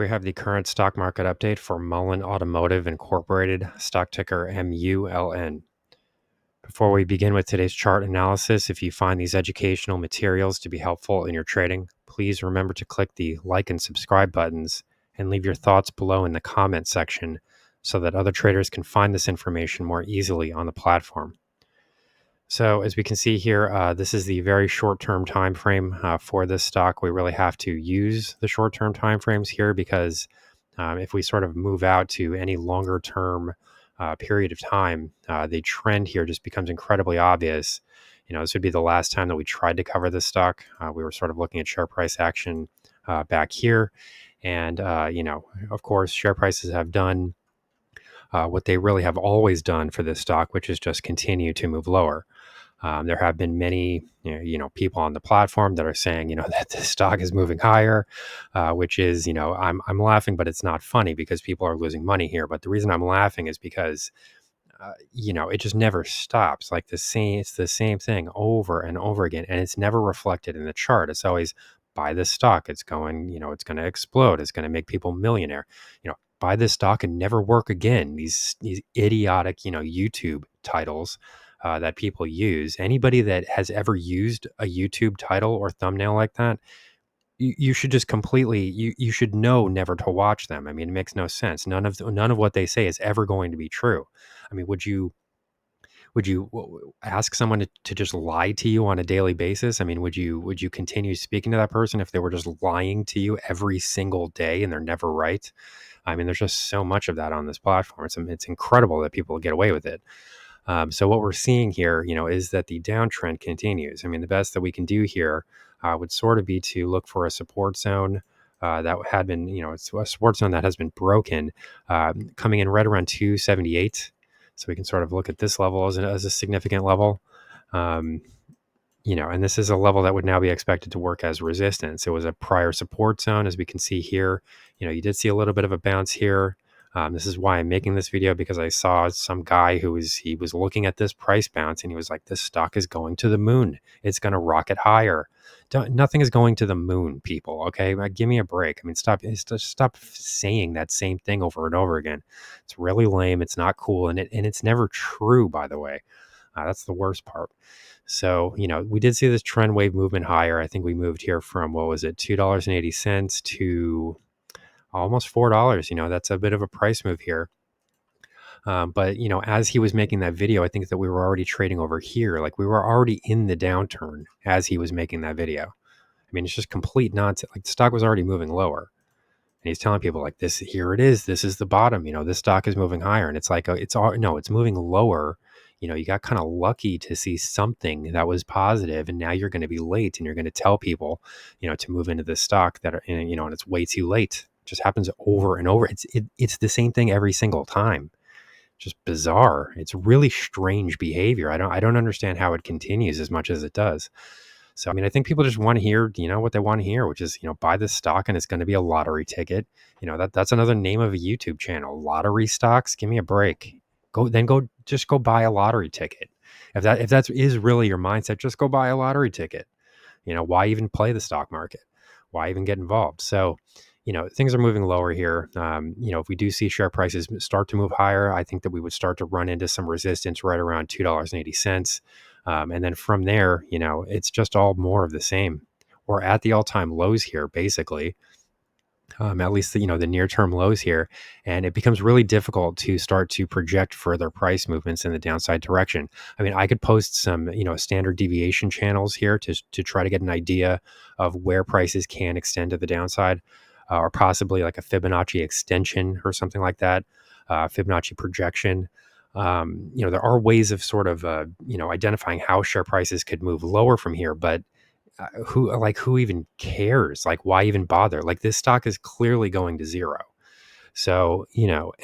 we have the current stock market update for Mullen Automotive Incorporated, stock ticker MULN. Before we begin with today's chart analysis, if you find these educational materials to be helpful in your trading, please remember to click the like and subscribe buttons and leave your thoughts below in the comment section so that other traders can find this information more easily on the platform. So as we can see here, this is the very short-term time frame for this stock. We really have to use the short-term time frames here because if we sort of move out to any longer-term period of time, the trend here just becomes incredibly obvious. This would be the last time that we tried to cover this stock. We were sort of looking at share price action back here. And, of course, share prices have done what they really have always done for this stock, which is just continue to move lower. There have been many, people on the platform that are saying, that this stock is moving higher, which is, I'm laughing, but it's not funny because people are losing money here. But the reason I'm laughing is because, it just never stops. It's the same thing over and over again, and it's never reflected in the chart. It's always buy this stock. It's going, it's going to explode. It's going to make people millionaire. Buy this stock and never work again. These idiotic, YouTube titles that people use. Anybody that has ever used a YouTube title or thumbnail like that, you should just completely you should know never to watch them. I mean, it makes no sense. None of what they say is ever going to be true. I mean, would you ask someone to just lie to you on a daily basis? I mean, would you continue speaking to that person if they were just lying to you every single day and they're never right? I mean, there's just so much of that on this platform. It's incredible that people get away with it. So what we're seeing here, is that the downtrend continues. I mean, the best that we can do here would sort of be to look for a support zone that had been, it's a support zone that has been broken, coming in right around 278. So we can sort of look at this level as a significant level. And this is a level that would now be expected to work as resistance. It was a prior support zone, as we can see here. You did see a little bit of a bounce here. This is why I'm making this video, because I saw some guy who was looking at this price bounce and he was like, this stock is going to the moon. It's going to rocket higher. Nothing is going to the moon, people. Okay. Give me a break. I mean, stop saying that same thing over and over again. It's really lame. It's not cool. And it's never true, by the way. That's the worst part. So, we did see this trend wave movement higher. I think we moved here from, what was it, $2.80 to almost $4. That's a bit of a price move here. But, as he was making that video, I think that we were already trading over here. Like, we were already in the downturn as he was making that video. I mean, it's just complete nonsense. Like, the stock was already moving lower. And he's telling people like, here it is. This is the bottom. This stock is moving higher. And it's like, it's moving lower. You got kind of lucky to see something that was positive, and now you're going to be late, and you're going to tell people, to move into this stock that are, and it's way too late. It just happens over and over. It's the same thing every single time. Just bizarre. It's really strange behavior. I don't understand how it continues as much as it does. So, I mean, I think people just want to hear, what they want to hear, which is, buy this stock and it's going to be a lottery ticket. That's another name of a YouTube channel, lottery stocks. Give me a break. Just go buy a lottery ticket. If that is really your mindset, just go buy a lottery ticket. Why even play the stock market? Why even get involved? So, things are moving lower here. If we do see share prices start to move higher, I think that we would start to run into some resistance right around $2.80. And then from there, it's just all more of the same. We're at the all-time lows here, basically. At least the near-term lows here, and it becomes really difficult to start to project further price movements in the downside direction. I mean, I could post some standard deviation channels here to try to get an idea of where prices can extend to the downside, or possibly like a Fibonacci extension or something like that, Fibonacci projection. There are ways of sort of identifying how share prices could move lower from here, but who even cares? Like, why even bother? Like, this stock is clearly going to zero. So,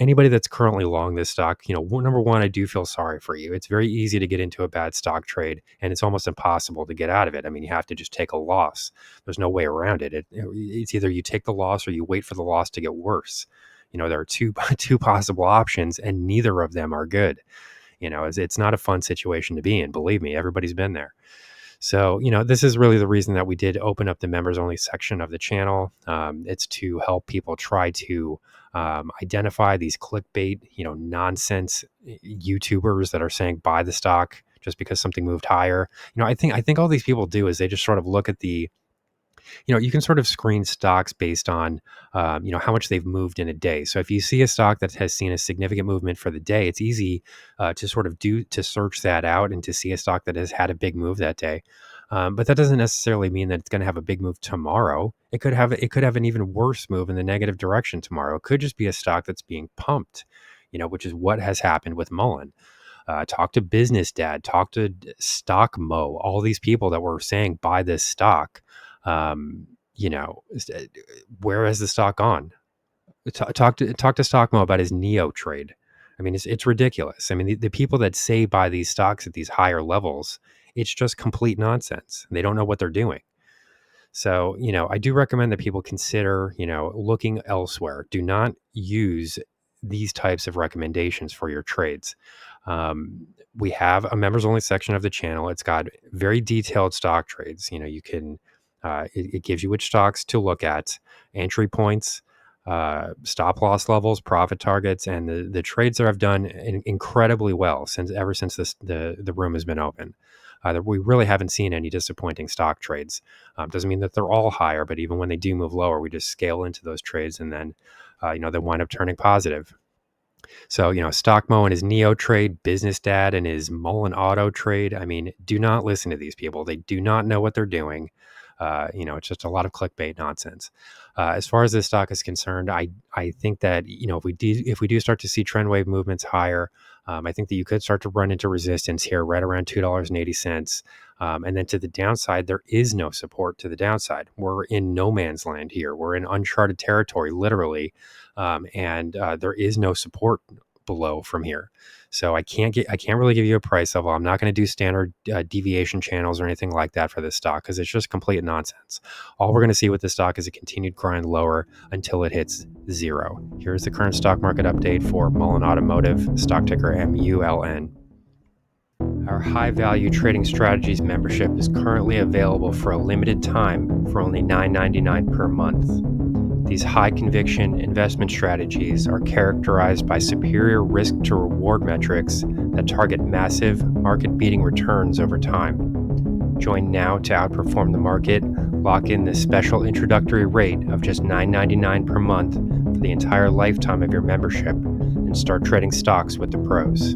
anybody that's currently long this stock, number one, I do feel sorry for you. It's very easy to get into a bad stock trade, and it's almost impossible to get out of it. I mean, you have to just take a loss. There's no way around it. It's either you take the loss or you wait for the loss to get worse. There are two possible options, and neither of them are good. It's not a fun situation to be in. Believe me, everybody's been there. So, this is really the reason that we did open up the members only section of the channel. It's to help people try to identify these clickbait, nonsense YouTubers that are saying buy the stock just because something moved higher. I think all these people do is they just sort of look at you can sort of screen stocks based on, how much they've moved in a day. So if you see a stock that has seen a significant movement for the day, it's easy to sort of to search that out and to see a stock that has had a big move that day. But that doesn't necessarily mean that it's going to have a big move tomorrow. It could have an even worse move in the negative direction tomorrow. It could just be a stock that's being pumped, which is what has happened with Mullen. Talk to Business Dad, talk to Stock Mo, all these people that were saying buy this stock. Um, where has the stock gone? Talk to Stock Mo about his Neo trade. I mean, it's ridiculous. I mean, the people that say buy these stocks at these higher levels, it's just complete nonsense. They don't know what they're doing. So, I do recommend that people consider, looking elsewhere. Do not use these types of recommendations for your trades. We have a members only section of the channel. It's got very detailed stock trades. You can, it gives you which stocks to look at, entry points, stop loss levels, profit targets, and the trades that I've done incredibly well ever since the room has been open. We really haven't seen any disappointing stock trades. Doesn't mean that they're all higher, but even when they do move lower, we just scale into those trades, and then they wind up turning positive. So, Stockmo and his Neo trade, Business Dad and his Mullen Auto trade. I mean, do not listen to these people. They do not know what they're doing. It's just a lot of clickbait nonsense. As far as this stock is concerned, I think that, if we do start to see trend wave movements higher, I think that you could start to run into resistance here right around $2.80. And then to the downside, there is no support to the downside. We're in no man's land here. We're in uncharted territory, literally. And there is no support below from here. So I can't really give you a price level. I'm not going to do standard deviation channels or anything like that for this stock because it's just complete nonsense. All we're going to see with this stock is a continued grind lower until it hits zero. Here's the current stock market update for Mullen Automotive, stock ticker MULN. Our high value trading strategies membership is currently available for a limited time for only $9.99 per month. These high conviction investment strategies are characterized by superior risk to reward metrics that target massive market beating returns over time. Join now to outperform the market. Lock in this special introductory rate of just $9.99 per month for the entire lifetime of your membership and start trading stocks with the pros.